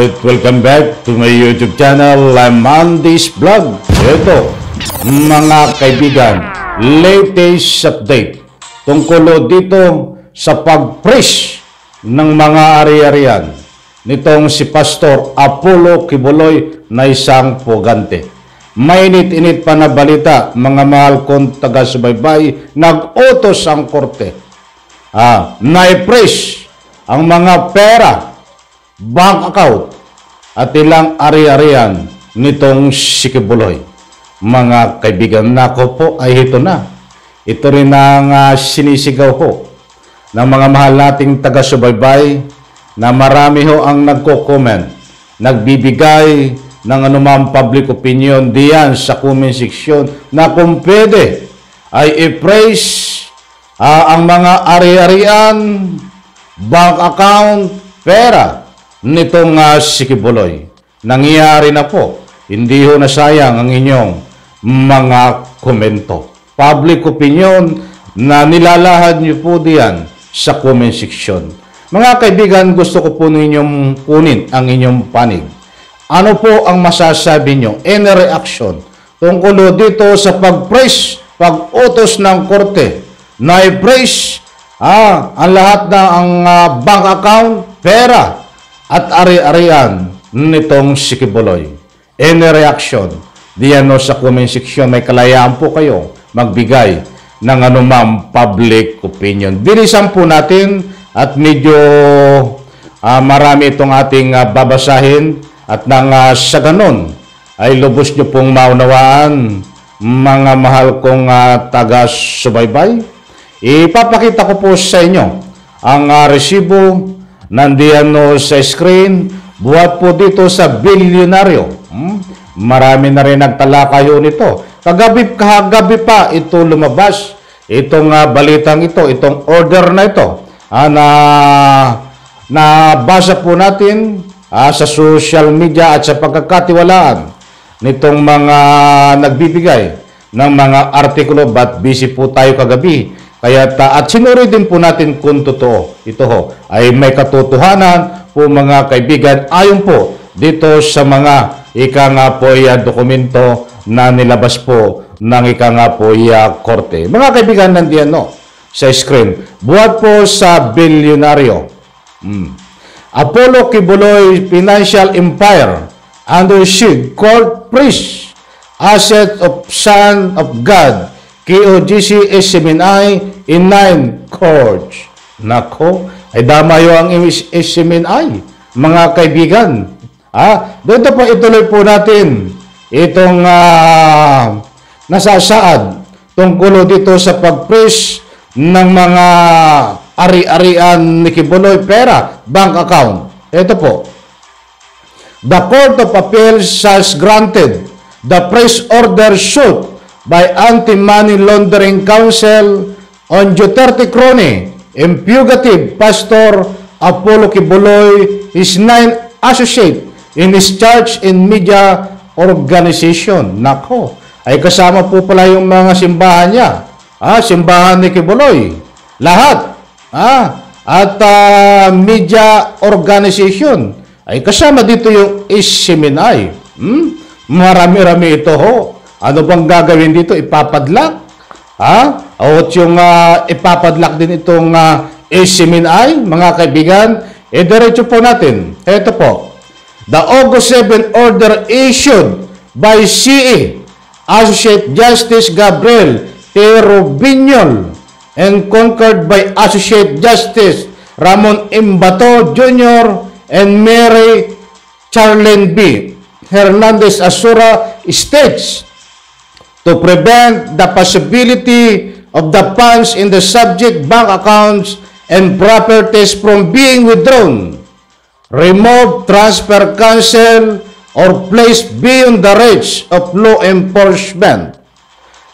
Alright, welcome back to my YouTube channel. I'm Andy's Vlog. Ito, mga kaibigan, latest update tungkol dito sa pag-fresh ng mga ari-arian nitong si Pastor Apollo Kibuloy na isang pugante. Mainit-init pa na balita, mga mahal kong taga-subaybay, nag-utos ang korte. Na-fresh ang mga pera, bank account at ilang ari-arian nitong si Kibuloy. Mga kaibigan, nako po ay ito na. Ito rin ang sinisigaw ho ng mga mahal nating taga-subaybay na marami ho ang nagko-comment, nagbibigay ng anumang public opinion diyan sa comment section na kung pwede ay i-praise ang mga ari-arian, bank account, pera nitong si Kibuloy. Nangyayari na po. Hindi ho nasayang ang inyong mga komento. Public opinion na nilalahad niyo po diyan sa comment section. Mga kaibigan, gusto ko po ninyong kunin ang inyong panig. Ano po ang masasabi nyo? Any reaction tungkol dito sa pag-praise, pag-utos ng korte na i-praise ang lahat na ang bank account, pera at ari-arian nitong si Kibuloy. Any reaction? Diyan sa comment section, may kalayaan po kayo magbigay ng anumang public opinion. Bilisan po natin at medyo marami itong ating babasahin at nang sa ganon ay lubos nyo pong maunawaan, mga mahal kong taga-subaybay. Ipapakita ko po sa inyo ang resibo. Nandiyan sa screen, buhat po dito sa bilyonaryo. Marami na rin nagtalakayo nito. Kagabi pa ito lumabas. Itong balitang ito, itong order na ito, nabasa po natin sa social media at sa pagkakatiwalaan nitong mga nagbibigay ng mga artikulo. But busy po tayo kagabi. Kaya at sinuri din po natin kung totoo ito ho ay may katotohanan po, mga kaibigan, ayon po dito sa mga ika nga po dokumento na nilabas po ng ika nga po korte. Mga kaibigan, nandiyan sa screen, buhat po sa bilyonaryo. Apollo Kibuloy Financial Empire under siege, court priest, asset of Son of God, KOGC SMNI in 9 courts. Nako, ay damayo ang SMNI, mga kaibigan. Dito po ituloy po natin itong nasasaad tungkol dito sa pag-freeze ng mga ari-arian ni Kibuloy, pera, bank account. Ito po. The Court of Appeals has granted the freeze order suit by Anti-Money Laundering Council on Duterte Crony, impugnative Pastor Apollo Kibuloy, his 9 associate in his church in media organization. Nako, ay kasama po pala yung mga simbahan niya. Simbahan ni Kibuloy. Lahat. At media organization. Ay kasama dito yung SMNI. Marami-rami ito ho. Ano bang gagawin dito? Ipapadlak? O yung ipapadlak din itong SMNI, mga kaibigan? Diretso po natin. Ito po. The August 7 order issued by CE, Associate Justice Gabriel T. Rubiñol, and concurred by Associate Justice Ramon M. Bato Jr. and Mary Charlene B. Hernandez Asura, states to prevent the possibility of the funds in the subject bank accounts and properties from being withdrawn, remove, transfer, cancel, or placed beyond the reach of law enforcement.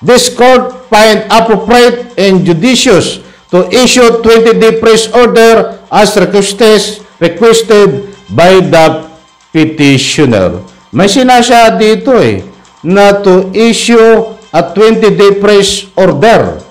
This court find appropriate and judicious to issue 20-day freeze order as requested by the petitioner. May sinasya dito na to issue a 20-day freeze order.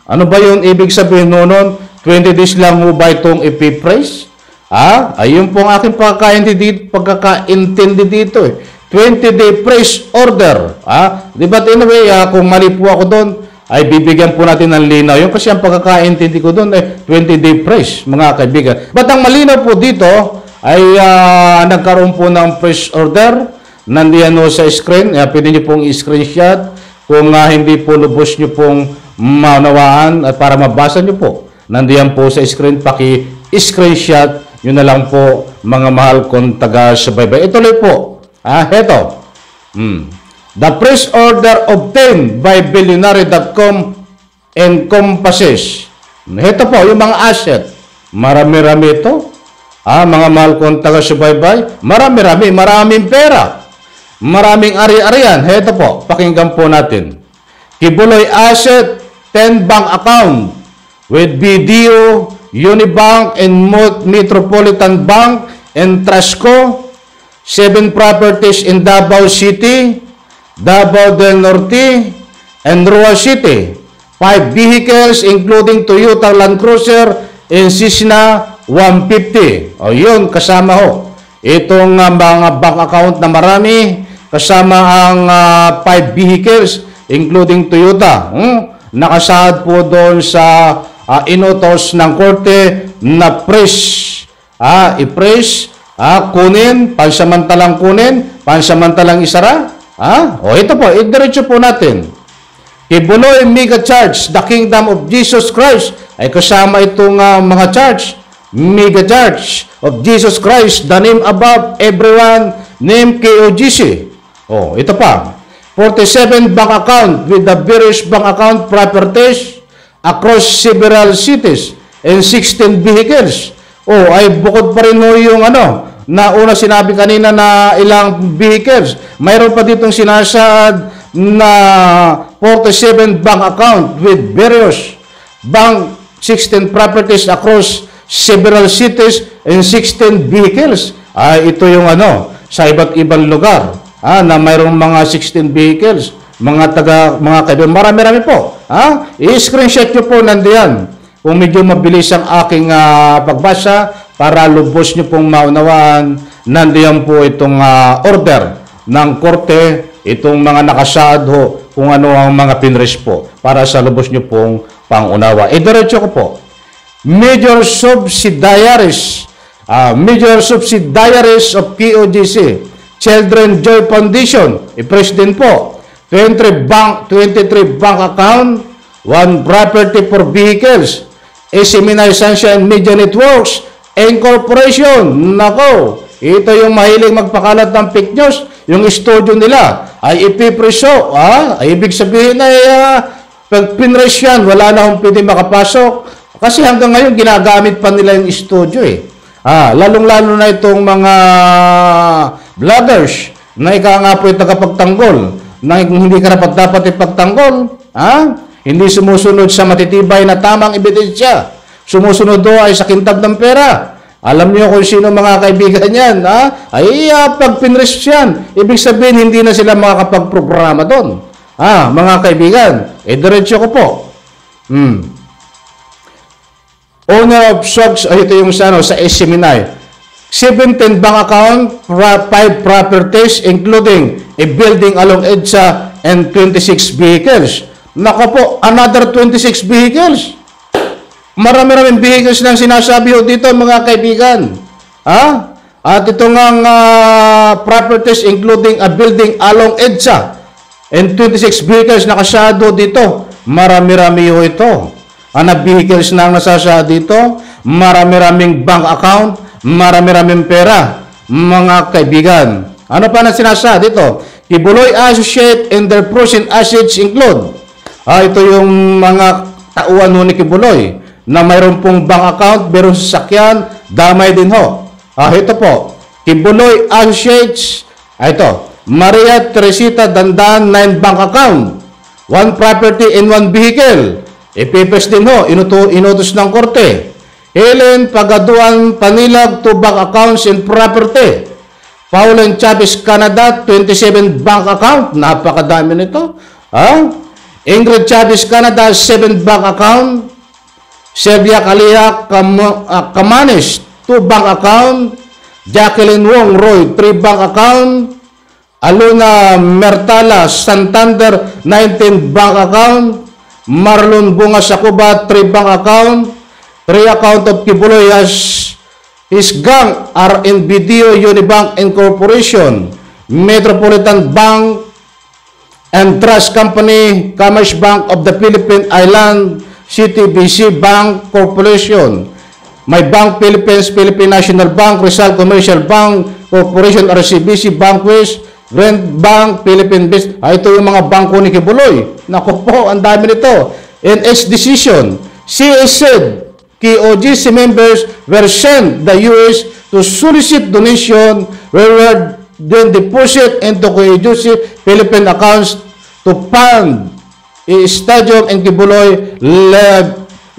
Ano ba yung ibig sabihin noon? 20 days lang mo ba itong ipipraise? Ayun po ang aking pagkakaintindi dito eh. 20-day praise order. Di ba anyway, kung mali po ako doon, ay bibigyan po natin ng linaw. Yung kasi ang pagkakaintindi ko doon ay 20-day praise, mga kaibigan. But ang malinaw po dito ay nagkaroon po ng praise order. Nandiyan po sa screen. Pwede nyo pong i-screenshot. Kung hindi po lubos nyo pong maunawaan at para mabasa nyo po. Nandiyan po sa screen, paki-screenshot. Yun na lang po, mga mahal kong taga-subaybay. Ituloy po. Heto. The praise order obtained by Billionaire.com encompasses. Heto po, yung mga asset. Marami-rami ito. Mga mahal kong taga-subaybay. Maraming pera. Maraming ari-arian. Heto po, pakinggan po natin. Kibuloy Asset, 10 bank account with BDO, Unibank, and Metropolitan Bank, and Trustco, 7 properties in Davao City, Davao del Norte, and Rua City, 5 vehicles including Toyota Land Cruiser and Cessna 150. O yun, kasama ho. Itong mga bank account na marami, kasama ang 5 vehicles, including Toyota. Nakasahad po doon sa inutos ng korte na praise. I-praise, kunin, pansamantalang isara. Ito po, idiretso po natin. Kibuloy mega charge, the kingdom of Jesus Christ, ay kasama itong mga charge. Mega charge of Jesus Christ, the name above everyone, name KOGC. Ito pa. 47 bank account with the various bank account properties across several cities and 16 vehicles. Ay bukod pa rin yung na una sinabi kanina na ilang vehicles. Mayroon pa ditong sinasad na 47 bank account with various bank 16 properties across several cities and 16 vehicles. Ito yung sa iba't ibang lugar. Na mayroong mga 16 vehicles, mga kaibigan, marami po. I-screenshot nyo po nandiyan. Kung medyo mabilis ang aking pagbasa, para lubos nyo pong maunawaan, nandiyan po itong order ng korte, itong mga nakasaad ho, kung ano ang mga pinres po, para sa lubos nyo pong pangunawa. Diretso ko po. Major subsidiaries of POGC, Children Joy Foundation, i-president po. 23 bank account, 1 property for vehicles, Seminary Sunshine Media Networks, Incorporation. Nako, ito yung mahilig magpakalat ng fake news. Yung studio nila ay ipipreso. Ibig sabihin ay pag pinres yan, wala na akong pwede makapasok. Kasi hanggang ngayon, ginagamit pa nila yung studio eh. Lalong-lalo na itong mga vloggers na ika nga po yung tagapagtanggol na hindi ka dapat ipagtanggol. Hindi sumusunod sa matitibay na tamang ebidensya. Sumusunod do ay sa kintab ng pera. Alam niyo kung sino mga kaibigan yan. Pag pinres yan, ibig sabihin hindi na sila makakapagprograma doon. Mga kaibigan, diretso ko po. Owner of SOGS, ito yung sa Seminay. 17 bank account, 5 properties, including a building along EDSA and 26 vehicles. Nako po, another 26 vehicles. Marami-raming vehicles na sinasabi ho dito, mga kaibigan. At ito nga properties, including a building along EDSA and 26 vehicles nakasado dito. Marami-rami ho ito. Na vehicles na nasasa dito, marami-raming bank account, marami-raming pera, mga kaibigan. Ano pa na sinasa dito? Kibuloy Associate and their present assets include. Ito yung mga tauhan ni Kibuloy na mayroon pong bank account, mayroon sasakyan, damay din ho. Ito po, Kibuloy Associates, ito, Maria Teresita Dandan, 9 bank account, 1 property and 1 vehicle. Ipipes din ho, inutos ng korte. Helen Pagaduan Panilag, 2 bank accounts and property. Pauline Chavez Canada, 27 bank account. Napakadami nito. Ingrid Chavez Canada, 7 bank account. Sevilla Kalia Kamanis, 2 bank account. Jacqueline Wong Roy, 3 bank account. Aluna Mertala Santander, 19 bank account. Marlon Bunga Sacuba, 3 bank account. 3 account of Kibuloy as his gang are in BDO Unibank Incorporation, Metropolitan Bank and Trust Company, Commerce Bank of the Philippine Island, CTBC Bank Corporation, My Bank Philippines, Philippine National Bank, Rizal Commercial Bank Corporation, RCBC Bank West, Grand Bank, Philippine Business. Ito yung mga bangko ni Kibuloy. Naku po, ang dami nito. In its decision, CA said KOGC members were sent the US to solicit donation were then deposit into KOGC Philippine accounts to fund a stadium in Kibuloy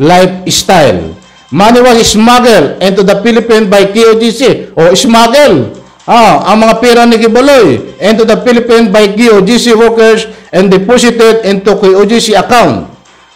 lifestyle. Money was smuggled into the Philippines by KOGC. O smuggle. Ang mga pera ni Kibuloy into the Philippines by KOGC workers and deposited into KOGC account.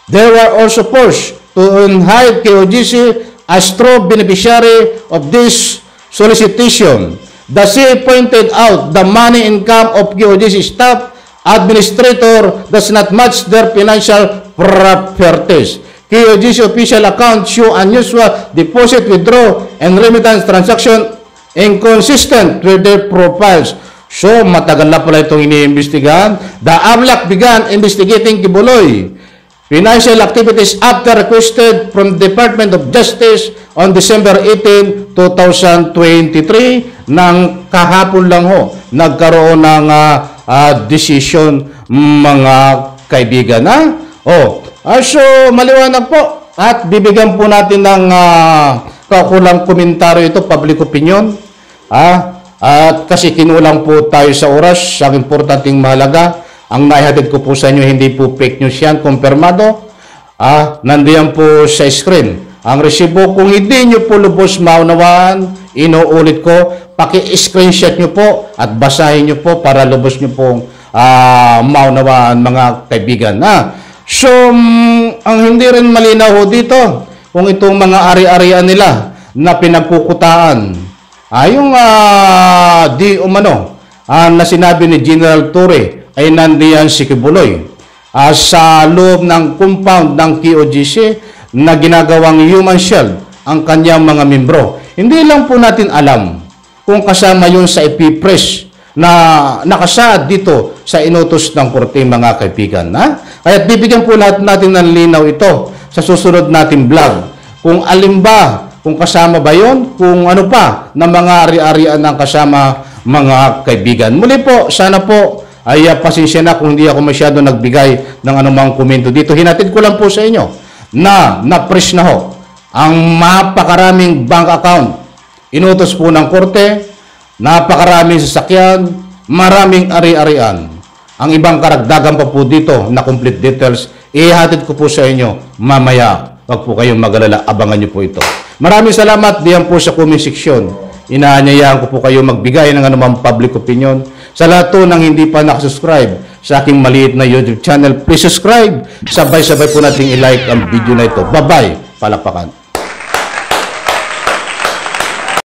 They were also forced to hide KOGC as true beneficiary of this solicitation. The CA pointed out the money income of KOGC staff administrator does not match their financial properties. KOGC official account show unusual deposit, withdraw, and remittance transaction inconsistent with their profiles. So, matagal na pala itong iniimbestigahan. The AMLAC began investigating Kibuloy financial activities after requested from the Department of Justice on December 18, 2023. Nang kahapon lang ho, nagkaroon ng decision, mga kaibigan. So, maliwanag po. At bibigyan po natin ng kakulang komentaryo ito, public opinion. At kasi kinulang po tayo sa oras, ang importanteng mahalaga. Ang naihatid ko po sa inyo, hindi po fake news yan, kumpirmado. Nandiyan po sa screen. Ang resibo, kung hindi nyo po lubos maunawaan, inuulit ko, paki-screenshot nyo po at basahin nyo po para lubos nyo pong maunawaan, mga kaibigan. So, ang hindi rin malinaw ho dito, kung itong mga ari-arian nila na pinagkukutaan, yung di umano na sinabi ni General Torre, ay nandiyan si Kibuloy sa loob ng compound ng KOGC na ginagawang human shield ang kanyang mga membro. Hindi lang po natin alam kung kasama yun sa epipress na nakasaad dito sa inutos ng korte, mga kaibigan. Kaya bibigyan po natin ng linaw ito sa susunod nating vlog. Kung alin ba, kung kasama ba yun, kung ano pa na mga ari-arian ng kasama, mga kaibigan. Muli po, sana po ay pasensya na kung hindi ako masyado nagbigay ng anumang komento dito. Hinatid ko lang po sa inyo na na-press na ho ang napakaraming bank account. Inutos po ng korte, napakaraming sasakyan, maraming ari-arian. Ang ibang karagdagan pa po dito na complete details, ihatid ko po sa inyo mamaya. Huwag po kayong mag-alala, abangan nyo po ito. Maraming salamat diyan po sa comment section. Inaanyayahan ko po kayo magbigay ng anumang public opinion. Sa lahat po ng hindi pa nakasubscribe sa aking maliit na YouTube channel, please subscribe. Sabay-sabay po nating i-like ang video na ito. Bye-bye. Palakpakan.